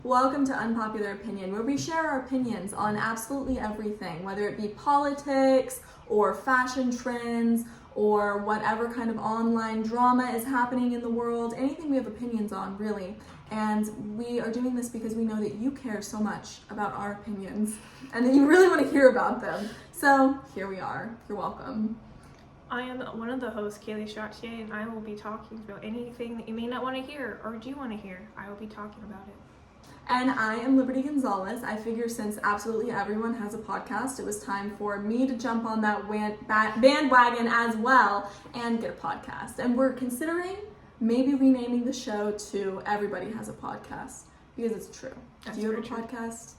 Welcome to Unpopular Opinion, where we share our opinions on absolutely everything, whether it be politics or fashion trends or whatever kind of online drama is happening in the world, anything we have opinions on, really. And we are doing this because we know that you care so much about our opinions and that you really want to hear about them. So here we are. You're welcome. I am one of the hosts, Kaylee Chartier, and I will be talking about anything that you may not want to hear or do want to hear. I will be talking about it. And I am Liberty Gonzalez. I figure since absolutely everyone has a podcast, it was time for me to jump on that bandwagon as well and get a podcast. And we're considering maybe renaming the show to Everybody Has a Podcast, because it's true. Do you have a podcast?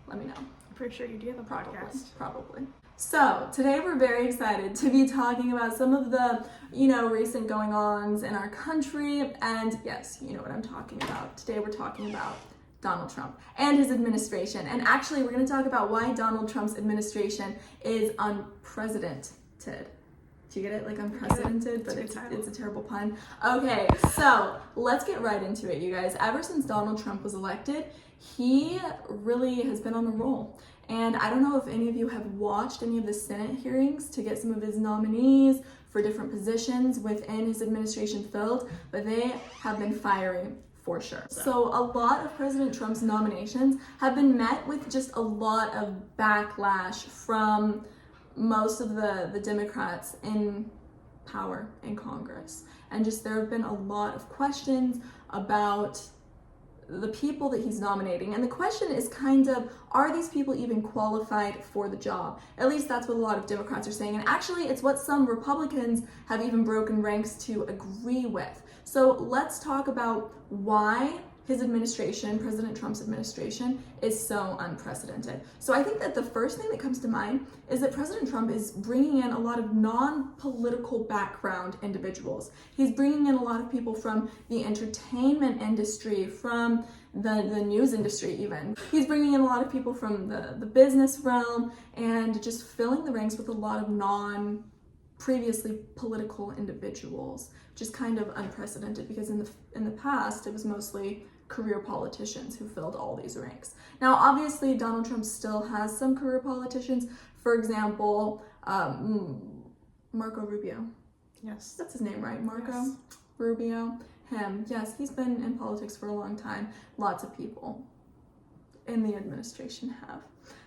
Let me know. I'm pretty sure you do have a podcast. Probably. So today we're very excited to be talking about some of the, recent going-ons in our country. And yes, you know what I'm talking about. Today we're talking about Donald Trump and his administration. And actually, we're going to talk about why Donald Trump's administration is unprecedented. Do you get it? Like unprecedented, but it's a terrible pun. Okay, so let's get right into it, you guys. Ever since Donald Trump was elected, he really has been on a roll. And I don't know if any of you have watched any of the Senate hearings to get some of his nominees for different positions within his administration filled, but they have been fiery for sure. So a lot of President Trump's nominations have been met with just a lot of backlash from most of the Democrats in power in Congress. And just there have been a lot of questions about the people that he's nominating. And the question is kind of, are these people even qualified for the job? At least that's what a lot of Democrats are saying. And actually, it's what some Republicans have even broken ranks to agree with. So let's talk about why his administration, President Trump's administration, is so unprecedented. So I think that the first thing that comes to mind is that President Trump is bringing in a lot of non-political background individuals. He's bringing in a lot of people from the entertainment industry, from the news industry even. He's bringing in a lot of people from the business realm and just filling the ranks with a lot of previously political individuals, which is kind of unprecedented because in the past it was mostly career politicians who filled all these ranks. Now, obviously, Donald Trump still has some career politicians. For example, Marco Rubio. Yes. That's his name, right? Marco Yes. Rubio. Him. Yes, he's been in politics for a long time. Lots of people in the administration have.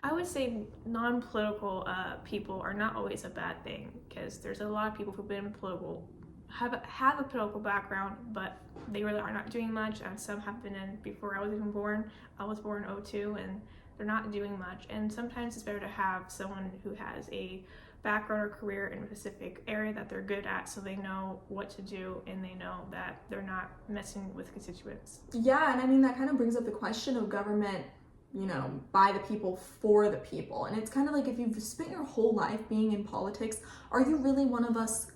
I would say non-political people are not always a bad thing, because there's a lot of people who've been political, have a political background, but they really are not doing much, and some have been in before I was even born. I was born in 2002, and they're not doing much. And sometimes it's better to have someone who has a background or career in a specific area that they're good at, so they know what to do and they know that they're not messing with constituents. Yeah, and I mean, that kind of brings up the question of government, by the people, for the people. And it's kind of like, if you've spent your whole life being in politics, are you really one of us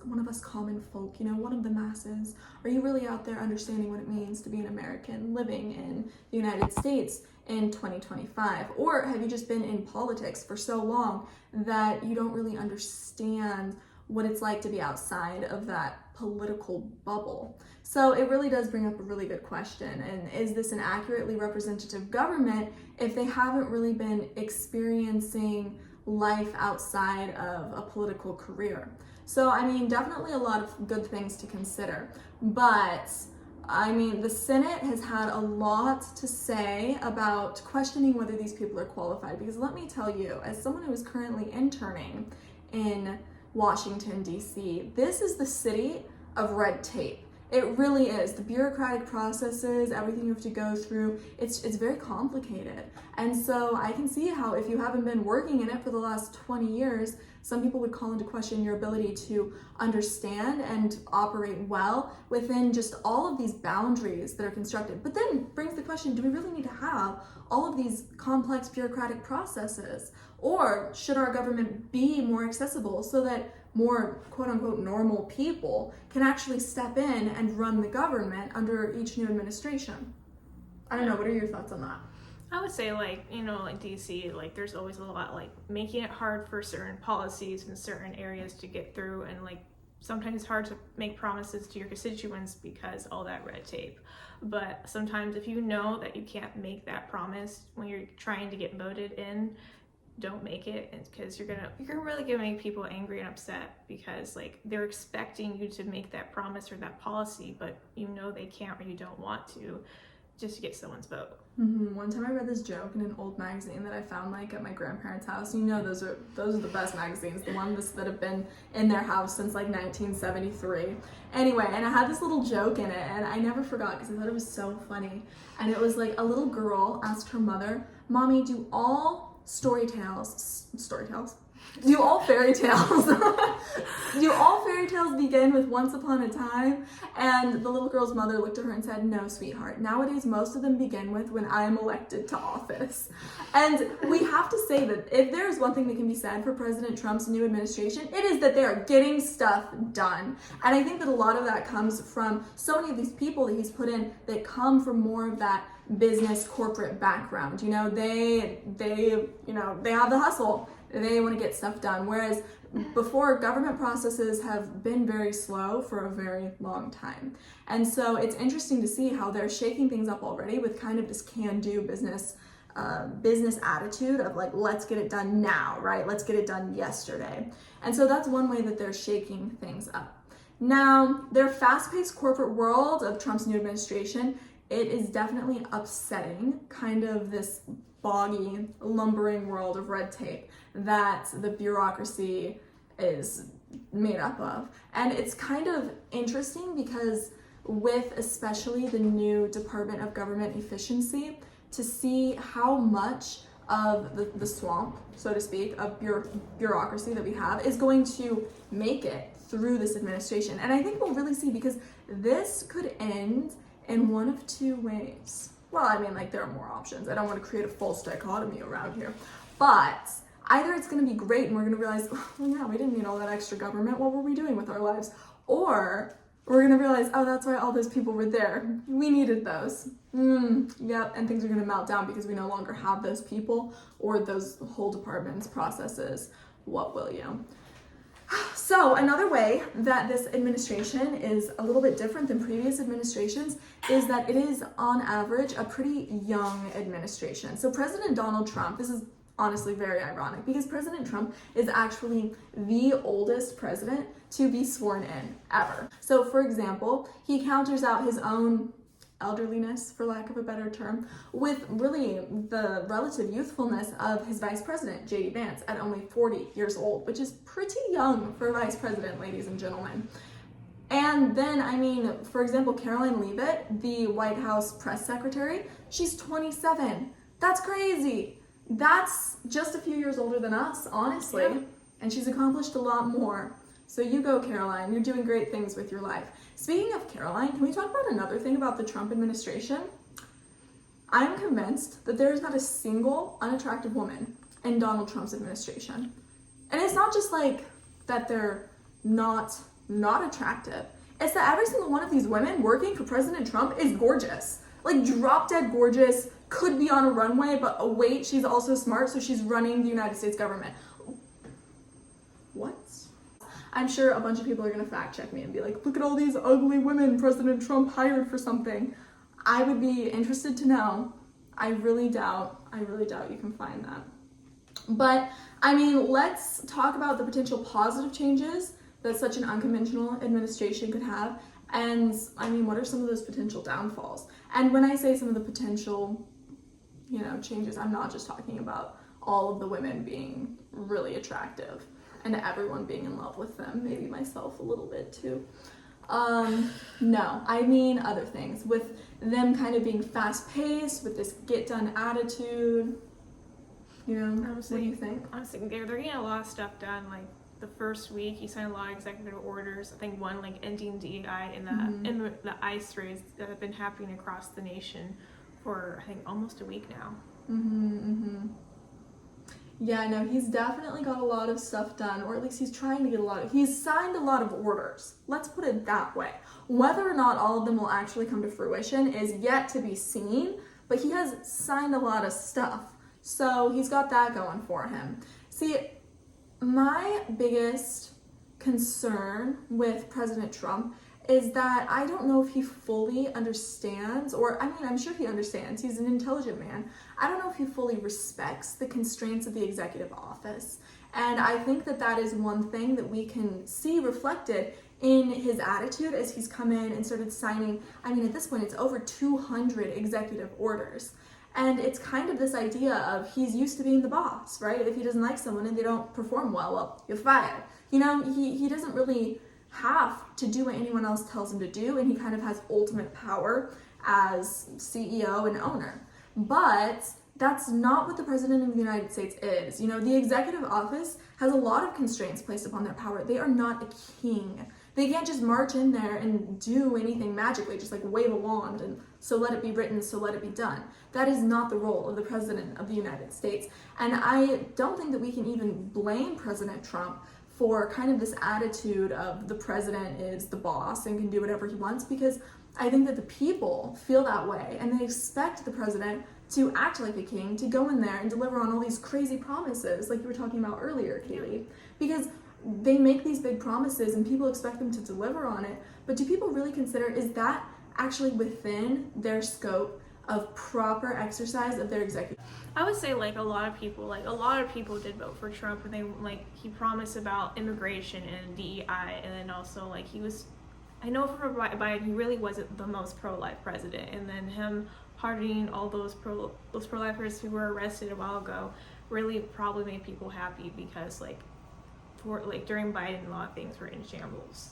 common folk, one of the masses? Are you really out there understanding what it means to be an American living in the United States in 2025? Or have you just been in politics for so long that you don't really understand what it's like to be outside of that political bubble? So it really does bring up a really good question. And is this an accurately representative government if they haven't really been experiencing life outside of a political career? So, I mean, definitely a lot of good things to consider. But, I mean, the Senate has had a lot to say about questioning whether these people are qualified. Because let me tell you, as someone who is currently interning in Washington, D.C., this is the city of red tape. It really is. The bureaucratic processes, everything you have to go through, it's very complicated. And so I can see how, if you haven't been working in it for the last 20 years, some people would call into question your ability to understand and operate well within just all of these boundaries that are constructed. But then brings the question, do we really need to have all of these complex bureaucratic processes? Or should our government be more accessible so that more quote-unquote normal people can actually step in and run the government under each new administration? I don't know, what are your thoughts on that? I would say, like DC, there's always a lot, making it hard for certain policies in certain areas to get through, and sometimes it's hard to make promises to your constituents because all that red tape. But sometimes if you know that you can't make that promise when you're trying to get voted in, don't make it, because you're really gonna make people angry and upset, because like they're expecting you to make that promise or that policy, but you know they can't or you don't want to, just to get someone's vote. One time I read this joke in an old magazine that I found like at my grandparents' house. You know, those are the best magazines, the ones that have been in their house since like 1973. Anyway, and I had this little joke in it, and I never forgot because I thought it was so funny. And it was like a little girl asked her mother, "Mommy, do all fairy tales do all fairy tales begin with once upon a time?" And the little girl's mother looked at her and said, "No, sweetheart. Nowadays, most of them begin with when I am elected to office." And we have to say that if there's one thing that can be said for President Trump's new administration, it is that they are getting stuff done. And I think that a lot of that comes from so many of these people that he's put in that come from more of that business corporate background. You know, they have the hustle. They want to get stuff done. Whereas before, government processes have been very slow for a very long time. And so it's interesting to see how they're shaking things up already with kind of this can-do business attitude of like, let's get it done now, right? Let's get it done yesterday. And so that's one way that they're shaking things up. Now, their fast-paced corporate world of Trump's new administration, it is definitely upsetting, kind of this boggy, lumbering world of red tape that the bureaucracy is made up of. And it's kind of interesting because with especially the new Department of Government Efficiency, to see how much of the swamp, so to speak, of bureaucracy that we have is going to make it through this administration. And I think we'll really see, because this could end in one of two ways. Well, I mean, like, there are more options. I don't want to create a false dichotomy around here. But either it's going to be great and we're going to realize, oh, yeah, we didn't need all that extra government. What were we doing with our lives? Or we're going to realize, oh, that's why all those people were there. We needed those. Yep, and things are going to melt down because we no longer have those people or those whole departments, processes. What will you? So another way that this administration is a little bit different than previous administrations is that it is, on average, a pretty young administration. So President Donald Trump, this is honestly very ironic because President Trump is actually the oldest president to be sworn in ever. So for example, he counters out his own elderliness, for lack of a better term, with really the relative youthfulness of his vice president, J.D. Vance, at only 40 years old, which is pretty young for a vice president, ladies and gentlemen. And then, I mean, for example, Caroline Leavitt, the White House press secretary, she's 27. That's crazy. That's just a few years older than us, honestly. Yeah. And she's accomplished a lot more. So you go, Caroline. You're doing great things with your life. Speaking of Caroline, can we talk about another thing about the Trump administration? I'm convinced that there is not a single unattractive woman in Donald Trump's administration. And it's not just like that they're not attractive. It's that every single one of these women working for President Trump is gorgeous. Like drop dead gorgeous, could be on a runway, but oh wait, she's also smart, so she's running the United States government. What? I'm sure a bunch of people are gonna fact check me and be like, look at all these ugly women President Trump hired for something. I would be interested to know. I really doubt you can find that. But I mean, let's talk about the potential positive changes that such an unconventional administration could have. And I mean, what are some of those potential downfalls? And when I say some of the potential, changes, I'm not just talking about all of the women being really attractive and everyone being in love with them, maybe myself a little bit too. No, I mean other things, with them kind of being fast-paced, with this get-done attitude. What do you think? Honestly, they're getting a lot of stuff done. Like the first week, he signed a lot of executive orders. I think one like ending DEI in the ICE raids that have been happening across the nation for I think almost a week now. Yeah, no, he's definitely got a lot of stuff done, or at least he's trying to get he's signed a lot of orders. Let's put it that way. Whether or not all of them will actually come to fruition is yet to be seen, but he has signed a lot of stuff. So he's got that going for him. See, my biggest concern with President Trump is that I don't know if he fully understands, or I mean, I'm sure he understands, he's an intelligent man. I don't know if he fully respects the constraints of the executive office. And I think that that is one thing that we can see reflected in his attitude as he's come in and started signing, I mean, at this point, it's over 200 executive orders. And it's kind of this idea of he's used to being the boss, right? If he doesn't like someone and they don't perform well, you're fired. You know, he doesn't really have to do what anyone else tells him to do, and he kind of has ultimate power as CEO and owner. But that's not what the President of the United States is. You know, the executive office has a lot of constraints placed upon their power. They are not a king. They can't just march in there and do anything magically, just like wave a wand and so let it be written, so let it be done. That is not the role of the President of the United States. And I don't think that we can even blame President Trump for kind of this attitude of the president is the boss and can do whatever he wants, because I think that the people feel that way and they expect the president to act like a king, to go in there and deliver on all these crazy promises like you were talking about earlier, Kaylee, because they make these big promises and people expect them to deliver on it. But do people really consider, is that actually within their scope of proper exercise of their executive? I would say a lot of people did vote for Trump, and they he promised about immigration and DEI, and then also I know for Biden he really wasn't the most pro-life president, and then him pardoning all those pro-lifers who were arrested a while ago really probably made people happy, because during Biden a lot of things were in shambles.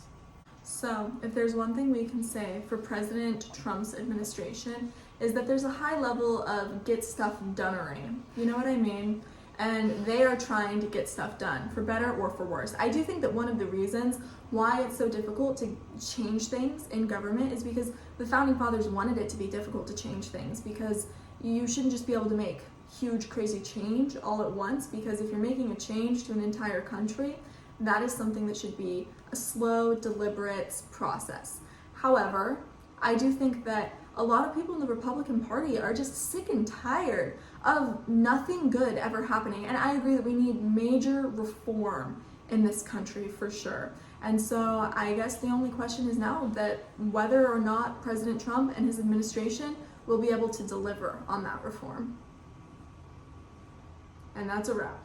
So, if there's one thing we can say for President Trump's administration, is that there's a high level of get stuff donery. You know what I mean? And they are trying to get stuff done, for better or for worse. I do think that one of the reasons why it's so difficult to change things in government is because the Founding Fathers wanted it to be difficult to change things, because you shouldn't just be able to make huge, crazy change all at once, because if you're making a change to an entire country, that is something that should be a slow, deliberate process. However, I do think that a lot of people in the Republican Party are just sick and tired of nothing good ever happening. And I agree that we need major reform in this country for sure. And so I guess the only question is now that whether or not President Trump and his administration will be able to deliver on that reform. And that's a wrap.